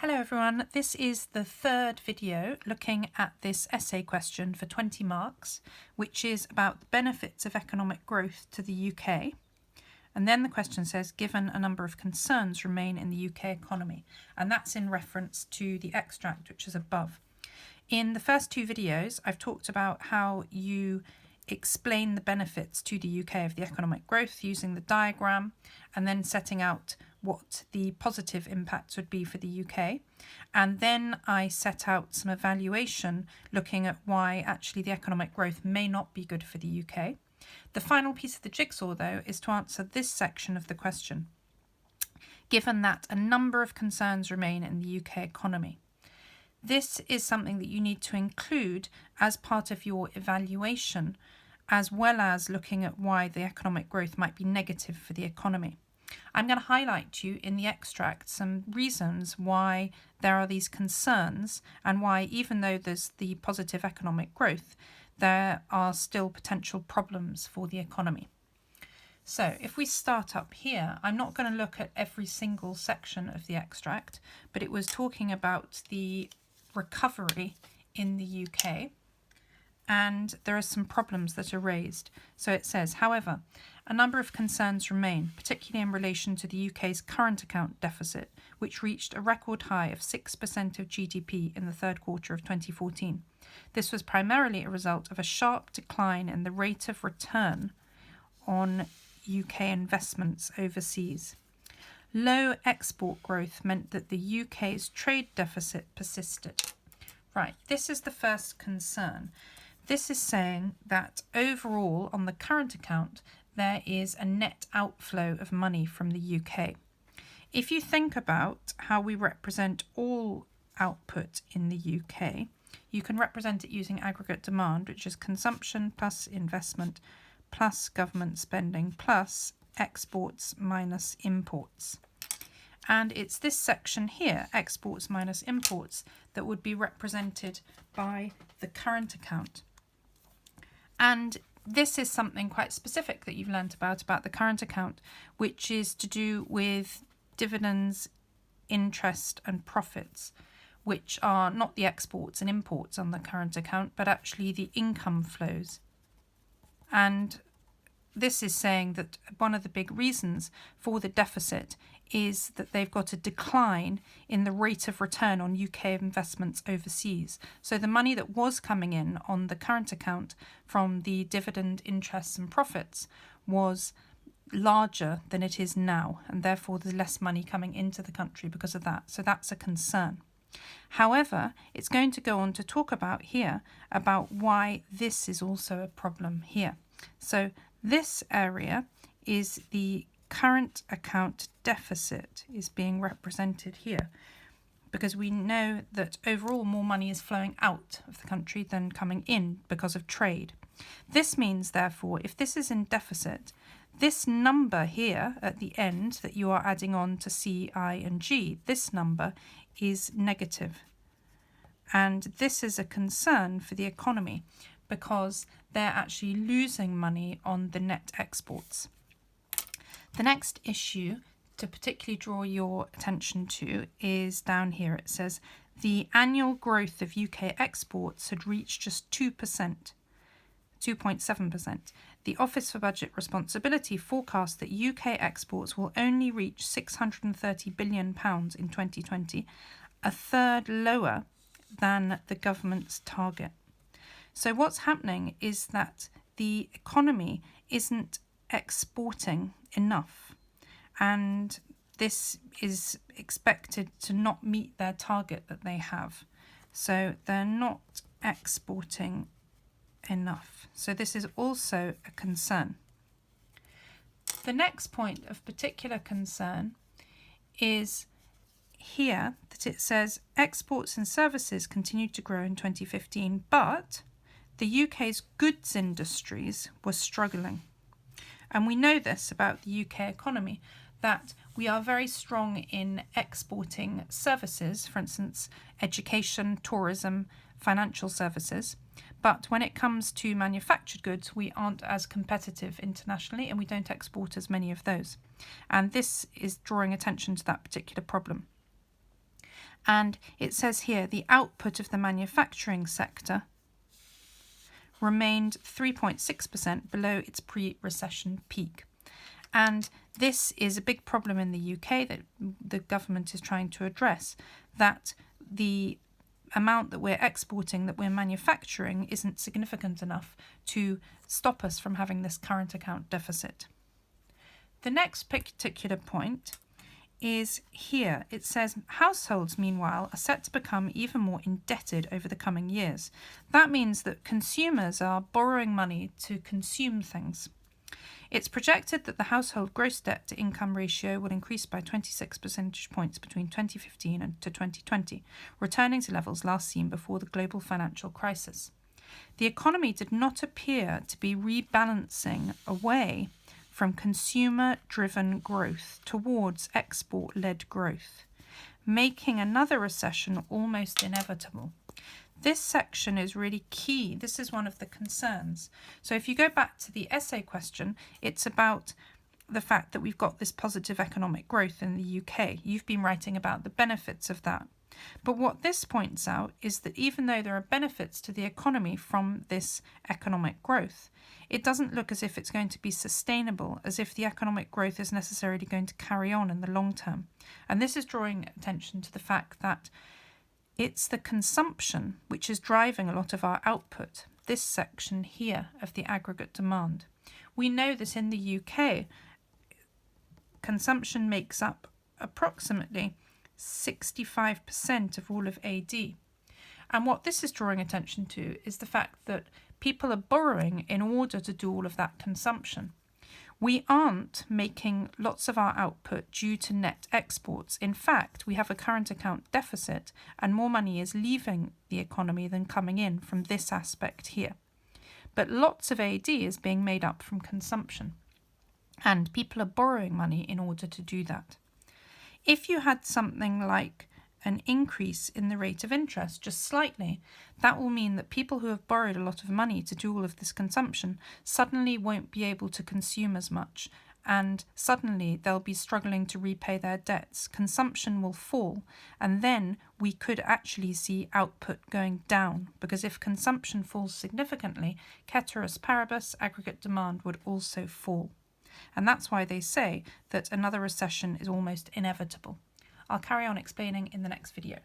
Hello everyone, this is the third video looking at this essay question for 20 marks, which is about the benefits of economic growth to the UK. And then the question says, given a number of concerns remain in the UK economy, and that's in reference to the extract which is above. In the first two videos, I've talked about how you explain the benefits to the UK of the economic growth using the diagram and then setting out what the positive impacts would be for the UK. And then I set out some evaluation looking at why actually the economic growth may not be good for the UK. The final piece of the jigsaw, though, is to answer this section of the question, given that a number of concerns remain in the UK economy. This is something that you need to include as part of your evaluation, as well as looking at why the economic growth might be negative for the economy. I'm going to highlight to you in the extract some reasons why there are these concerns and why, even though there's the positive economic growth, there are still potential problems for the economy. So if we start up here, I'm not going to look at every single section of the extract, but it was talking about the recovery in the UK, and there are some problems that are raised. So it says, however, a number of concerns remain, particularly in relation to the UK's current account deficit, which reached a record high of 6% of GDP in the third quarter of 2014. This was primarily a result of a sharp decline in the rate of return on UK investments overseas. Low export growth meant that the UK's trade deficit persisted. Right, this is the first concern. This is saying that overall, on the current account, there is a net outflow of money from the UK. If you think about how we represent all output in the UK, you can represent it using aggregate demand, which is consumption plus investment plus government spending plus exports minus imports. And it's this section here, exports minus imports, that would be represented by the current account. And this is something quite specific that you've learnt about the current account, which is to do with dividends, interest and profits, which are not the exports and imports on the current account, but actually the income flows. And this is saying that one of the big reasons for the deficit is that they've got a decline in the rate of return on UK investments overseas. So the money that was coming in on the current account from the dividend, interests and profits was larger than it is now, and therefore there's less money coming into the country because of that. So that's a concern. However, it's going to go on to talk about here about why this is also a problem here. So this area is the current account deficit is being represented here, because we know that overall more money is flowing out of the country than coming in because of trade. This means, therefore, if this is in deficit, this number here at the end that you are adding on to C, I and G, this number is negative. And this is a concern for the economy because they're actually losing money on the net exports. The next issue to particularly draw your attention to is down here. It says the annual growth of UK exports had reached just 2.7%. The Office for Budget Responsibility forecasts that UK exports will only reach £630 billion in 2020, a third lower than the government's target. So what's happening is that the economy isn't exporting enough, and this is expected to not meet their target that they have. So they're not exporting enough. So this is also a concern. The next point of particular concern is here that it says exports and services continued to grow in 2015, but the UK's goods industries were struggling. And we know this about the UK economy, that we are very strong in exporting services, for instance, education, tourism, financial services. But when it comes to manufactured goods, we aren't as competitive internationally and we don't export as many of those. And this is drawing attention to that particular problem. And it says here the output of the manufacturing sector remained 3.6% below its pre-recession peak. And this is a big problem in the UK that the government is trying to address, that the amount that we're exporting, that we're manufacturing, isn't significant enough to stop us from having this current account deficit. The next particular point is here. It says households, meanwhile, are set to become even more indebted over the coming years. That means that consumers are borrowing money to consume things. It's projected that the household gross debt to income ratio will increase by 26 percentage points between 2015 and to 2020, returning to levels last seen before the global financial crisis. The economy did not appear to be rebalancing away from consumer-driven growth towards export-led growth, making another recession almost inevitable. This section is really key. This is one of the concerns. So if you go back to the essay question, it's about the fact that we've got this positive economic growth in the UK. You've been writing about the benefits of that. But what this points out is that even though there are benefits to the economy from this economic growth, it doesn't look as if it's going to be sustainable, as if the economic growth is necessarily going to carry on in the long term. And this is drawing attention to the fact that it's the consumption which is driving a lot of our output, this section here of the aggregate demand. We know that in the UK, consumption makes up approximately 65% of all of AD. And what this is drawing attention to is the fact that people are borrowing in order to do all of that consumption. We aren't making lots of our output due to net exports. In fact, we have a current account deficit and more money is leaving the economy than coming in from this aspect here. But lots of AD is being made up from consumption, and people are borrowing money in order to do that. If you had something like an increase in the rate of interest just slightly, that will mean that people who have borrowed a lot of money to do all of this consumption suddenly won't be able to consume as much, and suddenly they'll be struggling to repay their debts. Consumption will fall, and then we could actually see output going down, because if consumption falls significantly, ceteris paribus, aggregate demand would also fall. And that's why they say that another recession is almost inevitable. I'll carry on explaining in the next video.